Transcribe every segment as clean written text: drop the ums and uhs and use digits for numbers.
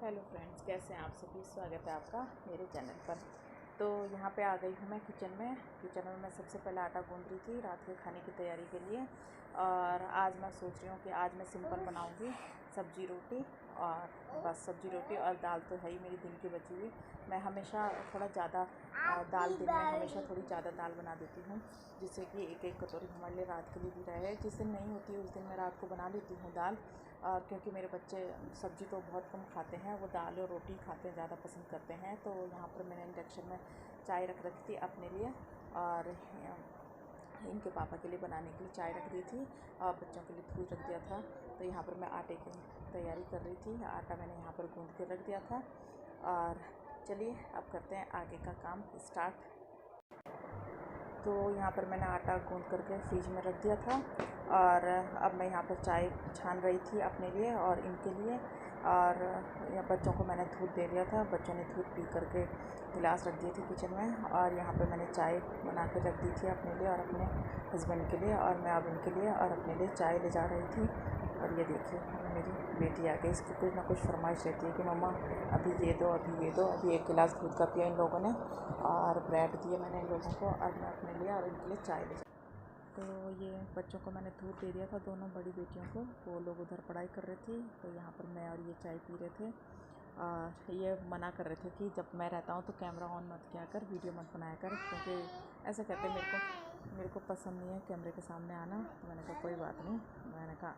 Hello friends, कैसे हैं आप सभी। स्वागत है आपका मेरे चैनल पर। तो यहाँ पे आ गई हूँ मैं किचन में मैं सबसे पहले आटा गूंद रही थी रात के खाने की तैयारी के लिए। और आज मैं सोच रही हूँ कि आज मैं सिंपल बनाऊँगी सब्जी रोटी, और बस सब्जी रोटी और दाल तो है ही मेरी दिन की बची हुई। मैं हमेशा थोड़ा ज़्यादा दाल दिन में हमेशा थोड़ी ज़्यादा दाल बना देती हूँ, जिससे कि एक एक कटोरी हमारे लिए रात के लिए भी रहे। जिस दिन नहीं होती है उस दिन मैं रात को बना लेती हूँ दाल। क्योंकि मेरे बच्चे सब्ज़ी तो बहुत कम खाते हैं, वो दाल और रोटी खाते हैं, ज़्यादा पसंद करते हैं। तो यहाँ पर मैंने इंडक्शन में चाय रख रखी थी अपने लिए, और इनके पापा के लिए बनाने के लिए चाय रख दी थी, और बच्चों के लिए दूध रख दिया था। तो यहाँ पर मैं आटे की तैयारी कर रही थी। आटा मैंने यहाँ पर गूँध के रख दिया था। और चलिए अब करते हैं आगे का काम स्टार्ट। तो यहाँ पर मैंने आटा गूँध करके फ्रिज में रख दिया था, और अब मैं यहाँ पर चाय छान रही थी अपने लिए और इनके लिए। और यहाँ बच्चों को मैंने दूध दे दिया था, बच्चों ने दूध पी करके गिलास रख दिए थे किचन में। और यहाँ पर मैंने चाय बना कर रख दी थी अपने लिए और अपने हस्बैंड के लिए, और मैं अब इनके लिए और अपने लिए चाय ले जा रही थी। और ये देखिए मेरी बेटी आ गई, इसकी कुछ ना कुछ फरमाइश रहती है कि मम्मा अभी ये दो, अभी ये दो। अभी एक गिलास दूध का पिया इन लोगों ने, और ब्रेड दिए मैंने इन लोगों को, और मैं अपने लिए और इनके लिए चाय ले। तो ये बच्चों को मैंने दूध दे दिया था, दोनों बड़ी बेटियों को। वो लोग उधर पढ़ाई कर रही थी, तो यहाँ पर मैं और ये चाय पी रहे थे। और ये मना कर रहे थे कि जब मैं रहता हूँ तो कैमरा ऑन मत किया कर, वीडियो मत बनाया कर, क्योंकि ऐसा कहते मेरे को पसंद नहीं है कैमरे के सामने आना। तो मैंने कहा कोई बात नहीं, मैंने कहा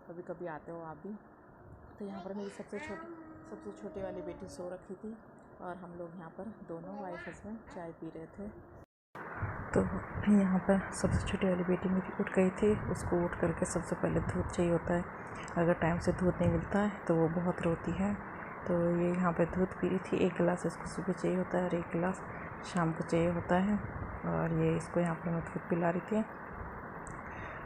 कभी कभी आते हो आप भी। तो यहाँ पर मेरी सबसे छोटी वाली बेटी सो रखी थी, और हम लोग यहाँ पर दोनों वाइफ हस्बैंड चाय पी रहे थे। तो यहाँ पर सबसे छोटी वाली बेटी मेरी उठ गई थी। उसको उठ करके सबसे पहले दूध चाहिए होता है। अगर टाइम से दूध नहीं मिलता है तो वो बहुत रोती है। तो ये यहाँ पे दूध पी रही थी। 1 गिलास इसको सुबह चाहिए होता है और 1 गिलास शाम को चाहिए होता है। और ये इसको यहाँ पर मैं दूध पिला रही थी।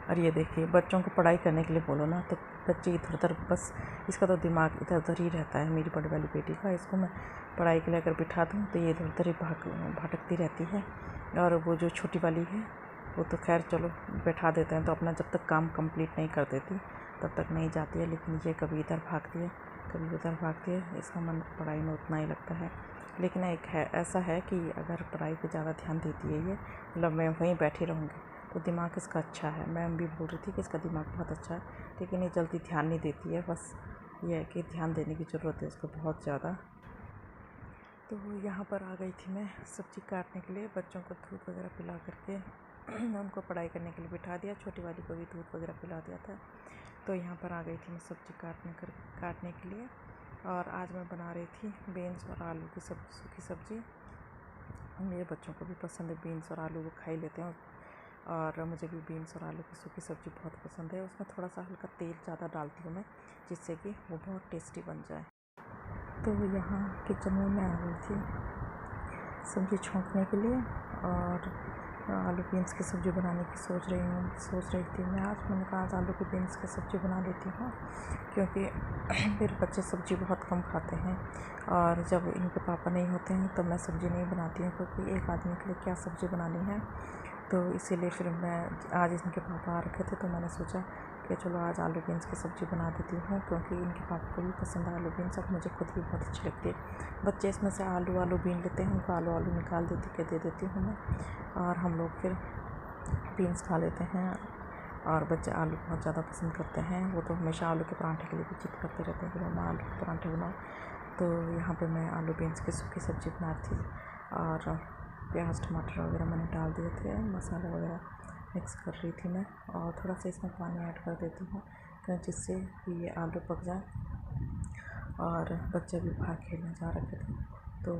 और ये देखिए, बच्चों को पढ़ाई करने के लिए बोलो ना तो बच्चे इधर उधर, बस इसका तो दिमाग इधर उधर ही रहता है। मेरी बड़ी वाली बेटी का, इसको मैं पढ़ाई के लिए अगर बिठा दूँ तो ये इधर उधर ही भटकती रहती है। और वो जो छोटी वाली है वो तो खैर चलो बैठा देते हैं तो अपना जब तक काम कंप्लीट नहीं कर देती तब तक नहीं जाती है। लेकिन ये कभी इधर भागती है, कभी उधर भागती है। इसका मन पढ़ाई में उतना ही लगता है। लेकिन एक है, ऐसा है कि अगर पढ़ाई पे ज़्यादा ध्यान देती है ये, मतलब मैं वहीं बैठी रहूँगी तो दिमाग इसका अच्छा है। मैम भी बोल रही थी कि इसका दिमाग बहुत अच्छा है, लेकिन ये जल्दी ध्यान नहीं देती है। बस ये है कि ध्यान देने की ज़रूरत है इसको बहुत ज़्यादा। तो यहाँ पर आ गई थी मैं सब्ज़ी काटने के लिए। बच्चों को दूध वगैरह पिला करके उनको पढ़ाई करने के लिए बिठा दिया। छोटी वाली को भी दूध वगैरह पिला दिया था। तो यहाँ पर आ गई थी मैं सब्ज़ी काटने के लिए। और आज मैं बना रही थी बीन्स और आलू की सूखी सब्ज़ी। मेरे बच्चों को भी पसंद है बीन्स और आलू, वो खा ही लेते हैं। और मुझे भी बीन्स और आलू की सूखी सब्ज़ी बहुत पसंद है। उसमें थोड़ा सा हल्का तेल ज़्यादा डालती हूँ मैं, जिससे कि वो बहुत टेस्टी बन जाए। तो यहाँ किचन में मैं आ गई थी सब्ज़ी छोंकने के लिए, और आलू बीन्स की सब्ज़ी बनाने की सोच रही थी मैं आज। मैंने कहा आज आलू की बीन्स की सब्ज़ी बना लेती हूँ, क्योंकि मेरे बच्चे सब्ज़ी बहुत कम खाते हैं। और जब इनके पापा नहीं होते हैं तो मैं सब्ज़ी नहीं बनाती हूँ, क्योंकि एक आदमी के लिए क्या सब्ज़ी बनानी है। तो इसीलिए फिर मैं आज इनके पापा आ रखे थे, तो मैंने सोचा कि चलो आज आलू बीन्स की सब्ज़ी बना देती हूँ, क्योंकि इनके पापा को भी पसंद है आलू बीन्स, और मुझे खुद भी बहुत अच्छी लगती है। बच्चे इसमें से आलू बीन लेते हैं, उनको आलू निकाल दे देती हूँ मैं, और हम लोग फिर बीन्स खा लेते हैं। और बच्चे आलू बहुत ज़्यादा पसंद करते हैं। वो तो हमेशा आलू के पराठे के लिए भी जिद करते रहते हैं कि मम्मा आलू के पराठे बनाओ। तो यहाँ पे मैं आलू बीन्स की सूखी सब्ज़ी बना रही थी, और प्याज टमाटर वगैरह मैंने डाल दिए थे, मसाला वगैरह मिक्स कर रही थी मैं। और थोड़ा सा इसमें पानी ऐड कर देती हूँ जिससे ये आलू पक जाए। और बच्चे भी बाहर खेलने जा रखे थे, तो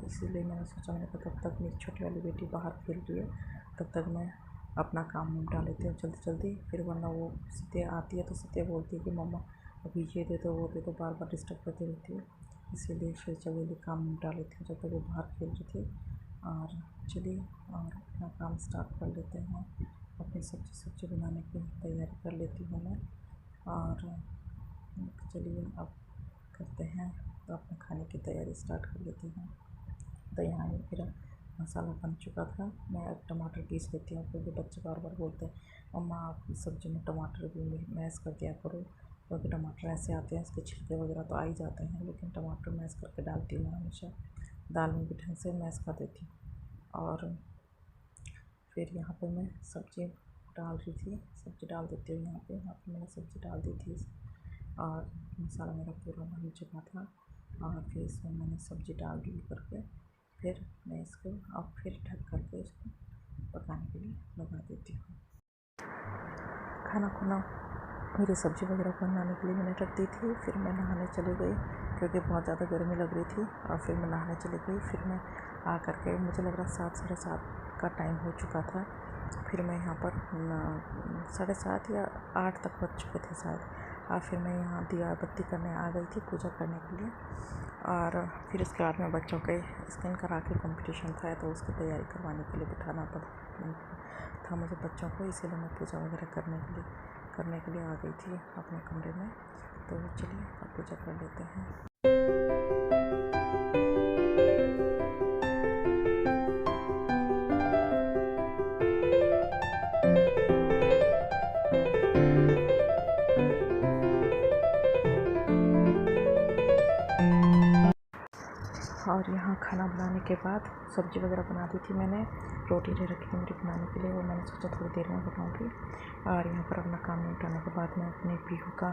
इसीलिए मैंने सोचा, मैंने कहा तब तक मेरी छोटी वाली बेटी बाहर खेल रही है, तब तक मैं अपना काम निपटा लेती हूँ जल्दी। फिर वरना वो सीधे आती है तो सीधे बोलती है कि मम्मा अभी ये दे दो वो दे दो, बार बार डिस्टर्ब करती रहती है। इसीलिए फिर जल्दी काम निपटा लेती हूँ जब तक वो बाहर खेल रही थी। और चलिए और अपना काम स्टार्ट कर लेते हैं। अपनी सब्ज़ी बनाने की तैयारी कर लेती हूँ मैं। और चलिए अब करते हैं, तो अपने खाने की तैयारी स्टार्ट कर लेते हैं। तो यहाँ मेरा मसाला बन चुका था। मैं अब टमाटर पीस लेती हूँ, क्योंकि बच्चे बार बार बोलते हैं मम्मा आप सब्ज़ी में टमाटर भी मैश कर दिया करो, क्योंकि टमाटर ऐसे आते हैं, इसके छिलके वगैरह तो आ ही जाते हैं, लेकिन टमाटर मैश करके डालती हूँ मैं हमेशा। दाल में भी ढंग से मैश कर देती हूँ। और फिर यहाँ पे मैं सब्ज़ी डाल रही थी, सब्ज़ी डाल देती हूँ। यहाँ पे मैंने सब्ज़ी डाल दी थी और मसाला मेरा पूरा बन चुका था। और फिर इसमें मैंने सब्ज़ी डाल दी करके, फिर मैं इसको अब फिर ढक करके इसको पकाने के लिए लगा देती हूँ। खाना खुना मेरी सब्ज़ी वगैरह बनाने के लिए मैंने रख दी थी। फिर मैं नहाने चली गई क्योंकि बहुत ज़्यादा गर्मी लग रही थी, और फिर मैं नहाने चली गई। फिर मैं आ कर के मुझे लग रहा 7 साढ़े 7 का टाइम हो चुका था। फिर मैं यहाँ पर 7:30 या 8 तक बज चुके थे शायद। और फिर मैं यहाँ दिया बत्ती करने आ गई थी पूजा करने के लिए। और फिर उसके बाद में बच्चों के स्किन करा के कंपटीशन था, तो उसकी तैयारी करवाने के लिए बिठाना था मुझे बच्चों को, इसीलिए मैं पूजा वगैरह करने के लिए आ गई थी अपने कमरे में। तो चलिए अब पूजा कर लेते हैं। और यहाँ खाना बनाने के बाद सब्ज़ी वगैरह बना दी थी मैंने, रोटी ले रखी थी मेरी बनाने के लिए, वो मैंने सोचा थोड़ी देर में बनाऊँगी। और यहाँ पर अपना काम निपटाने के बाद मैं अपने पीहू का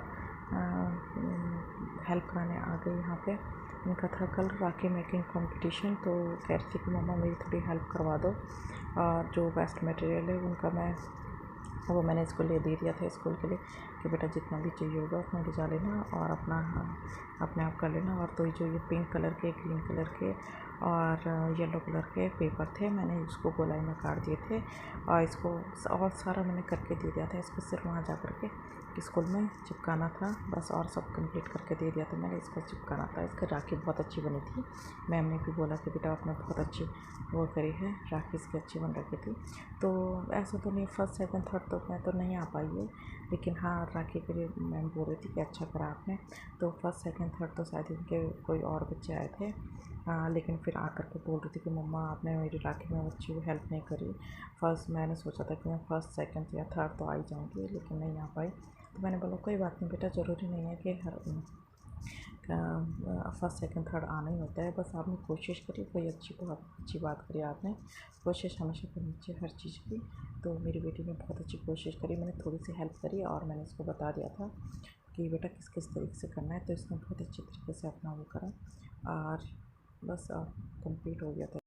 हेल्प कराने आ गई। यहाँ पे इनका था कल राखी मेकिंग कंपटीशन, तो कह रही थी कि मम्मा मेरी थोड़ी हेल्प करवा दो। और जो वेस्ट मटेरियल है उनका वो मैंने इसको ले दे दिया था स्कूल के लिए कि बेटा जितना भी चाहिए होगा उतना ले जा लेना और अपने आप कर लेना। और तो जो ये पिंक कलर के, ग्रीन कलर के और येलो कलर के पेपर थे, मैंने इसको गोलाई में काट दिए थे और इसको और सारा मैंने करके दे दिया था। इसको सिर्फ वहाँ जा कर के स्कूल में चिपकाना था बस, और सब कंप्लीट करके दे दिया था मैंने। इसको चिपकाना था। इसकी राखी बहुत अच्छी बनी थी। मैम ने भी बोला कि बेटा आपने बहुत अच्छी वो करी है, राखी इसकी अच्छी बन रखी थी। तो ऐसा तो नहीं, फर्स्ट सेकंड थर्ड तो मैं तो नहीं आ पाई है, लेकिन हाँ राखी के लिए मैम बोल रही थी कि अच्छा करा आपने। तो फर्स्ट सेकंड थर्ड तो शायद इनके कोई और बच्चे आए थे, लेकिन फिर आकर के बोल रही थी कि मम्मा आपने मेरी राखी में अच्छी हेल्प नहीं करी। फर्स्ट मैंने सोचा था कि मैं फर्स्ट सेकंड या थर्ड तो आ ही जाऊँगी, लेकिन नहीं आ पाई। तो मैंने बोला कोई बात नहीं बेटा, ज़रूरी नहीं है कि हर फर्स्ट सेकंड थर्ड आना ही होता है, बस आपने कोशिश करी, कोई अच्छी बात करी आपने। कोशिश हमेशा करनी चाहिए हर चीज़ की। तो मेरी बेटी ने बहुत अच्छी कोशिश करी, मैंने थोड़ी सी हेल्प करी और मैंने इसको बता दिया था कि बेटा किस किस तरीके से करना है। तो इसने बहुत अच्छे तरीके से अपना वो करा और बस कंप्लीट हो गया था।